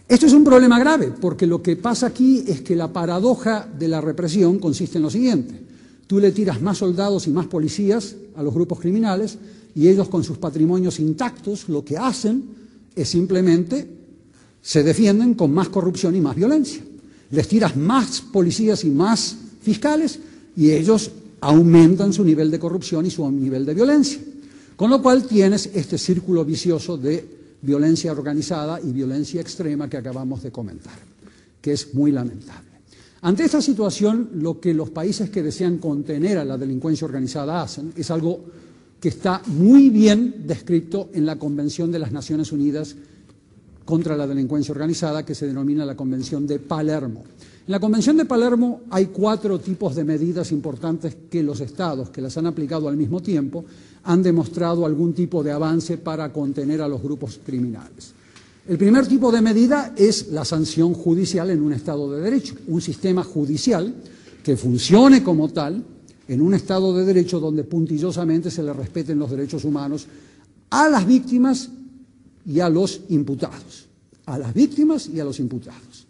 Esto es un problema grave, porque lo que pasa aquí es que la paradoja de la represión consiste en lo siguiente. Tú le tiras más soldados y más policías a los grupos criminales y ellos con sus patrimonios intactos lo que hacen es simplemente se defienden con más corrupción y más violencia. Les tiras más policías y más fiscales y ellos aumentan su nivel de corrupción y su nivel de violencia. Con lo cual tienes este círculo vicioso de violencia organizada y violencia extrema que acabamos de comentar, que es muy lamentable. Ante esta situación, lo que los países que desean contener a la delincuencia organizada hacen es algo que está muy bien descrito en la Convención de las Naciones Unidas contra la delincuencia organizada, que se denomina la Convención de Palermo. En la Convención de Palermo hay 4 tipos de medidas importantes que los estados que las han aplicado al mismo tiempo han demostrado algún tipo de avance para contener a los grupos criminales. El primer tipo de medida es la sanción judicial en un Estado de Derecho, un sistema judicial que funcione como tal en un Estado de Derecho donde puntillosamente se le respeten los derechos humanos a las víctimas y a los imputados. A las víctimas y a los imputados.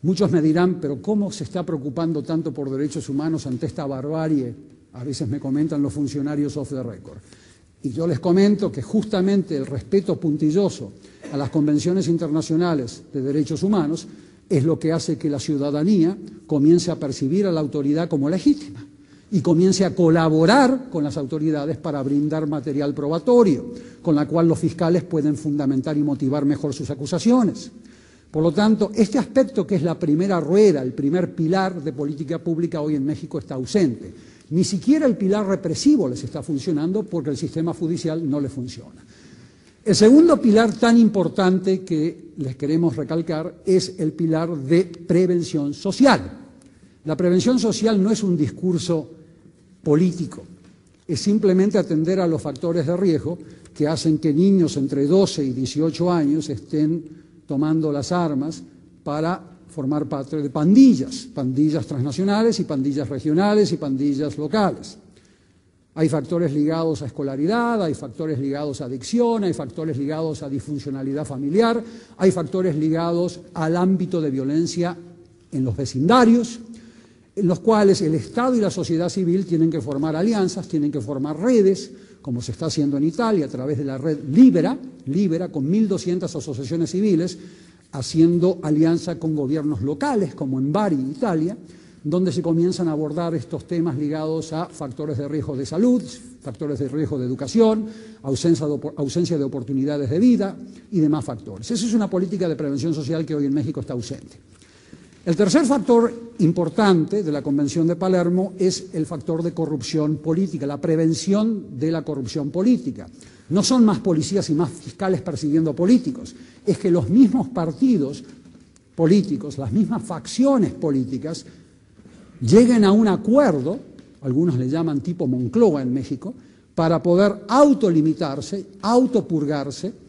Muchos me dirán, pero ¿cómo se está preocupando tanto por derechos humanos ante esta barbarie? A veces me comentan los funcionarios off the record. Y yo les comento que justamente el respeto puntilloso a las convenciones internacionales de derechos humanos es lo que hace que la ciudadanía comience a percibir a la autoridad como legítima y comience a colaborar con las autoridades para brindar material probatorio, con la cual los fiscales pueden fundamentar y motivar mejor sus acusaciones. Por lo tanto, este aspecto que es la primera rueda, el primer pilar de política pública hoy en México está ausente. Ni siquiera el pilar represivo les está funcionando porque el sistema judicial no le funciona. El segundo pilar tan importante que les queremos recalcar es el pilar de prevención social. La prevención social no es un discurso político, es simplemente atender a los factores de riesgo que hacen que niños entre 12 y 18 años estén tomando las armas para formar parte de pandillas transnacionales y pandillas regionales y pandillas locales. Hay factores ligados a escolaridad, hay factores ligados a adicción, hay factores ligados a disfuncionalidad familiar, hay factores ligados al ámbito de violencia en los vecindarios, en los cuales el Estado y la sociedad civil tienen que formar alianzas, tienen que formar redes, como se está haciendo en Italia a través de la red Libera, con 1.200 asociaciones civiles, haciendo alianza con gobiernos locales, como en Bari, Italia, donde se comienzan a abordar estos temas ligados a factores de riesgo de salud, factores de riesgo de educación, ausencia de oportunidades de vida y demás factores. Esa es una política de prevención social que hoy en México está ausente. El tercer factor importante de la Convención de Palermo es el factor de corrupción política, la prevención de la corrupción política. No son más policías y más fiscales persiguiendo políticos, es que los mismos partidos políticos, las mismas facciones políticas, lleguen a un acuerdo, algunos le llaman tipo Moncloa en México, para poder autolimitarse, autopurgarse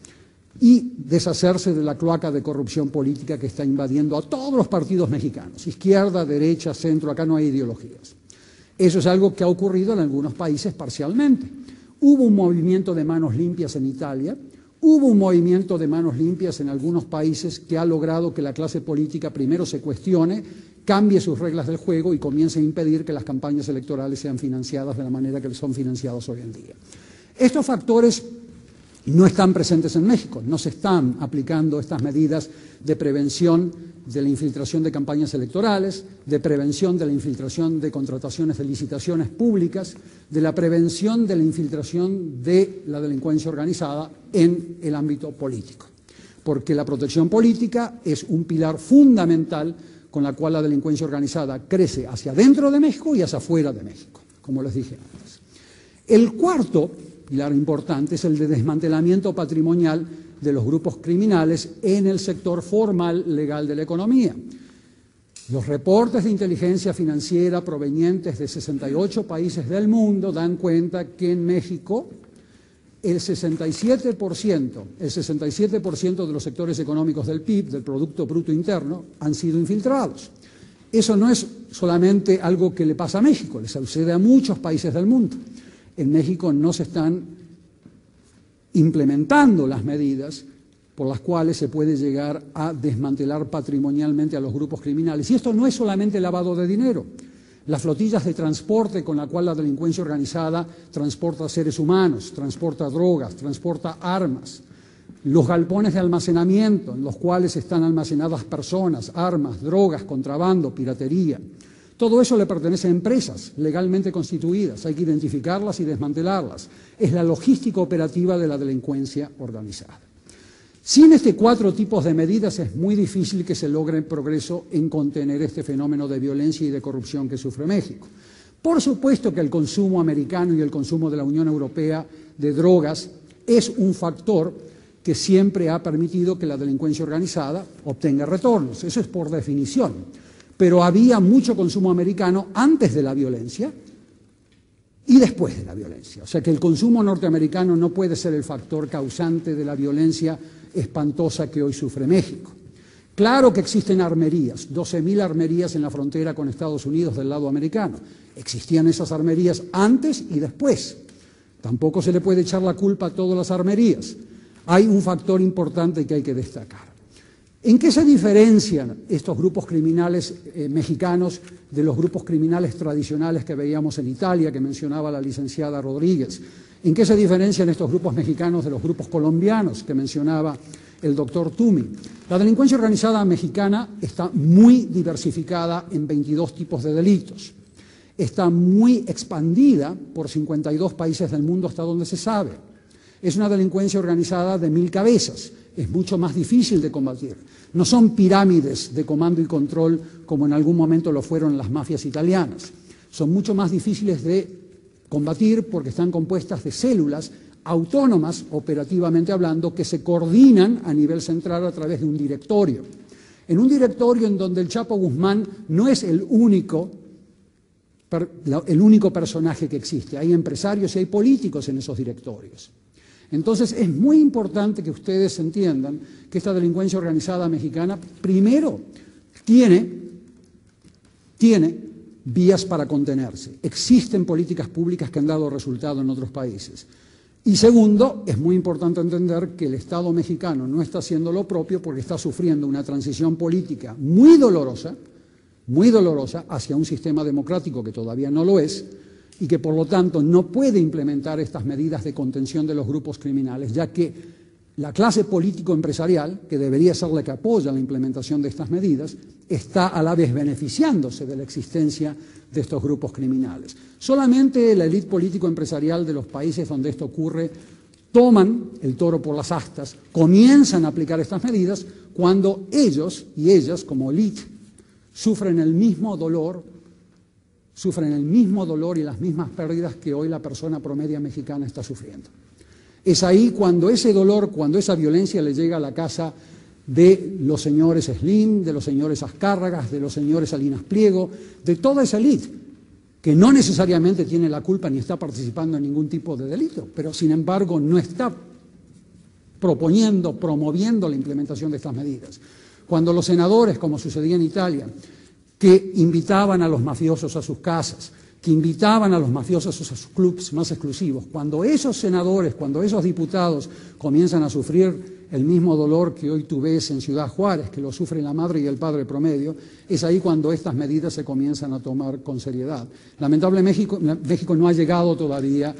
y deshacerse de la cloaca de corrupción política que está invadiendo a todos los partidos mexicanos, izquierda, derecha, centro, acá no hay ideologías. Eso es algo que ha ocurrido en algunos países parcialmente. Hubo un movimiento de manos limpias en Italia, hubo un movimiento de manos limpias en algunos países que ha logrado que la clase política primero se cuestione, cambie sus reglas del juego y comience a impedir que las campañas electorales sean financiadas de la manera que son financiadas hoy en día. Estos factores no están presentes en México, no se están aplicando estas medidas de prevención de la infiltración de campañas electorales, de prevención de la infiltración de contrataciones de licitaciones públicas, de la prevención de la infiltración de la delincuencia organizada en el ámbito político. Porque la protección política es un pilar fundamental con la cual la delincuencia organizada crece hacia dentro de México y hacia afuera de México, como les dije antes. El cuarto pilar importante es el de desmantelamiento patrimonial de los grupos criminales en el sector formal legal de la economía. Los reportes de inteligencia financiera provenientes de 68 países del mundo dan cuenta que en México el 67% de los sectores económicos del PIB, del Producto Bruto Interno, han sido infiltrados. Eso no es solamente algo que le pasa a México, le sucede a muchos países del mundo. En México no se están implementando las medidas por las cuales se puede llegar a desmantelar patrimonialmente a los grupos criminales. Y esto no es solamente lavado de dinero. Las flotillas de transporte con la cual la delincuencia organizada transporta seres humanos, transporta drogas, transporta armas, los galpones de almacenamiento en los cuales están almacenadas personas, armas, drogas, contrabando, piratería. Todo eso le pertenece a empresas legalmente constituidas, hay que identificarlas y desmantelarlas. Es la logística operativa de la delincuencia organizada. Sin estos 4 tipos de medidas es muy difícil que se logre progreso en contener este fenómeno de violencia y de corrupción que sufre México. Por supuesto que el consumo americano y el consumo de la Unión Europea de drogas es un factor que siempre ha permitido que la delincuencia organizada obtenga retornos. Eso es por definición. Pero había mucho consumo americano antes de la violencia y después de la violencia. O sea que el consumo norteamericano no puede ser el factor causante de la violencia espantosa que hoy sufre México. Claro que existen armerías, 12.000 armerías en la frontera con Estados Unidos del lado americano. Existían esas armerías antes y después. Tampoco se le puede echar la culpa a todas las armerías. Hay un factor importante que hay que destacar. ¿En qué se diferencian estos grupos criminales mexicanos de los grupos criminales tradicionales que veíamos en Italia, que mencionaba la licenciada Rodríguez? ¿En qué se diferencian estos grupos mexicanos de los grupos colombianos que mencionaba el doctor Tumi? La delincuencia organizada mexicana está muy diversificada en 22 tipos de delitos. Está muy expandida por 52 países del mundo hasta donde se sabe. Es una delincuencia organizada de 1000 cabezas. Es mucho más difícil de combatir. No son pirámides de comando y control como en algún momento lo fueron las mafias italianas. Son mucho más difíciles de combatir porque están compuestas de células autónomas, operativamente hablando, que se coordinan a nivel central a través de un directorio. En un directorio en donde el Chapo Guzmán no es el único personaje que existe. Hay empresarios y hay políticos en esos directorios. Entonces es muy importante que ustedes entiendan que esta delincuencia organizada mexicana, primero, tiene vías para contenerse. Existen políticas públicas que han dado resultado en otros países. Y segundo, es muy importante entender que el Estado mexicano no está haciendo lo propio porque está sufriendo una transición política muy dolorosa hacia un sistema democrático que todavía no lo es, y que por lo tanto no puede implementar estas medidas de contención de los grupos criminales, ya que la clase político-empresarial, que debería ser la que apoya la implementación de estas medidas, está a la vez beneficiándose de la existencia de estos grupos criminales. Solamente la élite político-empresarial de los países donde esto ocurre toman el toro por las astas, comienzan a aplicar estas medidas cuando ellos y ellas, como élite, sufren el mismo dolor y las mismas pérdidas que hoy la persona promedia mexicana está sufriendo. Es ahí cuando ese dolor, cuando esa violencia le llega a la casa de los señores Slim, de los señores Azcárragas, de los señores Salinas Pliego, de toda esa élite, que no necesariamente tiene la culpa ni está participando en ningún tipo de delito, pero sin embargo no está promoviendo la implementación de estas medidas. Cuando los senadores, como sucedía en Italia, que invitaban a los mafiosos a sus casas, que invitaban a los mafiosos a sus clubs más exclusivos, cuando esos senadores, cuando esos diputados comienzan a sufrir el mismo dolor que hoy tú ves en Ciudad Juárez, que lo sufre la madre y el padre promedio, es ahí cuando estas medidas se comienzan a tomar con seriedad. Lamentablemente México no ha llegado todavía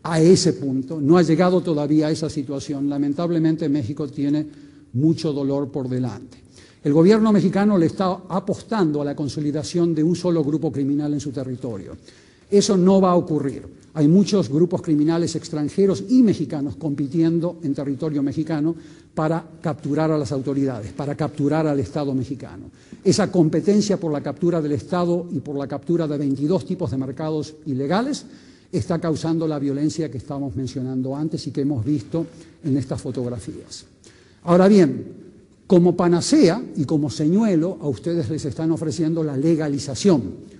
a ese punto, no ha llegado todavía a esa situación. Lamentablemente México tiene mucho dolor por delante. El gobierno mexicano le está apostando a la consolidación de un solo grupo criminal en su territorio. Eso no va a ocurrir. Hay muchos grupos criminales extranjeros y mexicanos compitiendo en territorio mexicano para capturar a las autoridades, para capturar al Estado mexicano. Esa competencia por la captura del Estado y por la captura de 22 tipos de mercados ilegales está causando la violencia que estábamos mencionando antes y que hemos visto en estas fotografías. Ahora bien, como panacea y como señuelo, a ustedes les están ofreciendo la legalización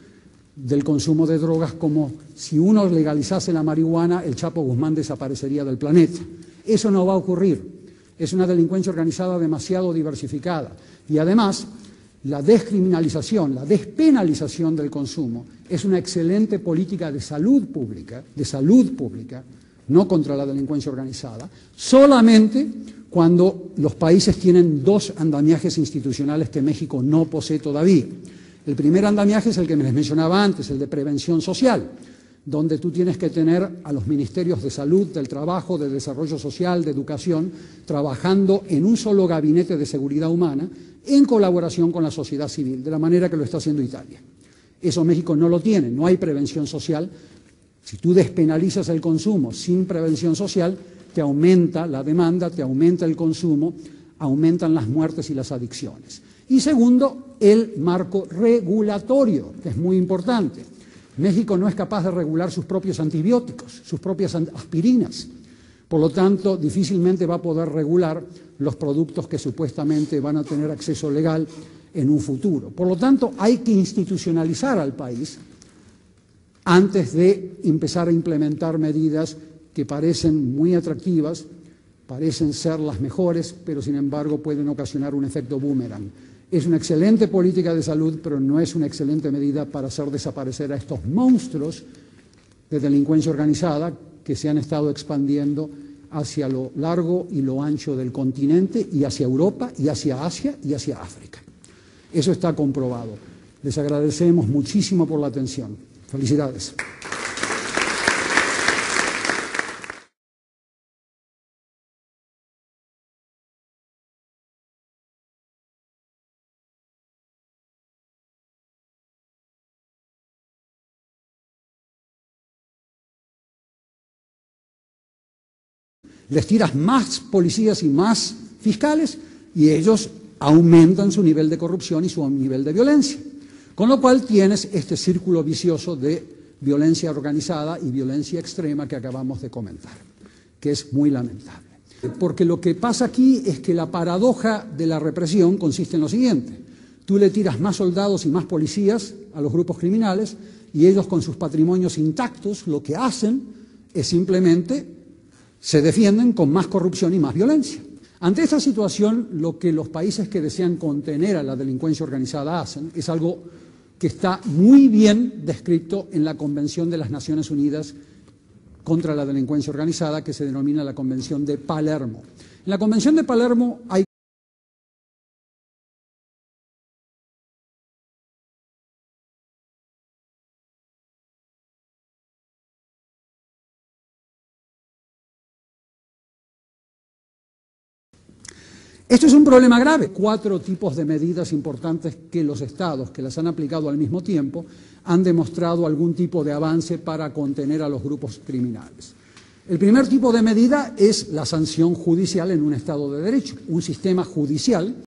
del consumo de drogas, como si uno legalizase la marihuana, el Chapo Guzmán desaparecería del planeta. Eso no va a ocurrir. Es una delincuencia organizada demasiado diversificada. Y además, la descriminalización, la despenalización del consumo es una excelente política de salud pública, no contra la delincuencia organizada, solamente cuando los países tienen dos andamiajes institucionales que México no posee todavía. El primer andamiaje es el que les mencionaba antes, el de prevención social, donde tú tienes que tener a los ministerios de salud, del trabajo, de desarrollo social, de educación, trabajando en un solo gabinete de seguridad humana, en colaboración con la sociedad civil, de la manera que lo está haciendo Italia. Eso México no lo tiene, no hay prevención social. Si tú despenalizas el consumo sin prevención social, te aumenta la demanda, te aumenta el consumo, aumentan las muertes y las adicciones. Y segundo, el marco regulatorio, que es muy importante. México no es capaz de regular sus propios antibióticos, sus propias aspirinas. Por lo tanto, difícilmente va a poder regular los productos que supuestamente van a tener acceso legal en un futuro. Por lo tanto, hay que institucionalizar al país antes de empezar a implementar medidas que parecen muy atractivas, parecen ser las mejores, pero sin embargo pueden ocasionar un efecto boomerang. Es una excelente política de salud, pero no es una excelente medida para hacer desaparecer a estos monstruos de delincuencia organizada que se han estado expandiendo hacia lo largo y lo ancho del continente y hacia Europa y hacia Asia y hacia África. Eso está comprobado. Les agradecemos muchísimo por la atención. Felicidades. Les tiras más policías y más fiscales y ellos aumentan su nivel de corrupción y su nivel de violencia. Con lo cual tienes este círculo vicioso de violencia organizada y violencia extrema que acabamos de comentar, que es muy lamentable. Porque lo que pasa aquí es que la paradoja de la represión consiste en lo siguiente. Tú le tiras más soldados y más policías a los grupos criminales y ellos con sus patrimonios intactos lo que hacen es simplemente se defienden con más corrupción y más violencia. Ante esta situación, lo que los países que desean contener a la delincuencia organizada hacen es algo que está muy bien descrito en la Convención de las Naciones Unidas contra la Delincuencia Organizada, que se denomina la Convención de Palermo. En la Convención de Palermo hay Esto es un problema grave. 4 tipos de medidas importantes que los estados que las han aplicado al mismo tiempo han demostrado algún tipo de avance para contener a los grupos criminales. El primer tipo de medida es la sanción judicial en un estado de derecho, un sistema judicial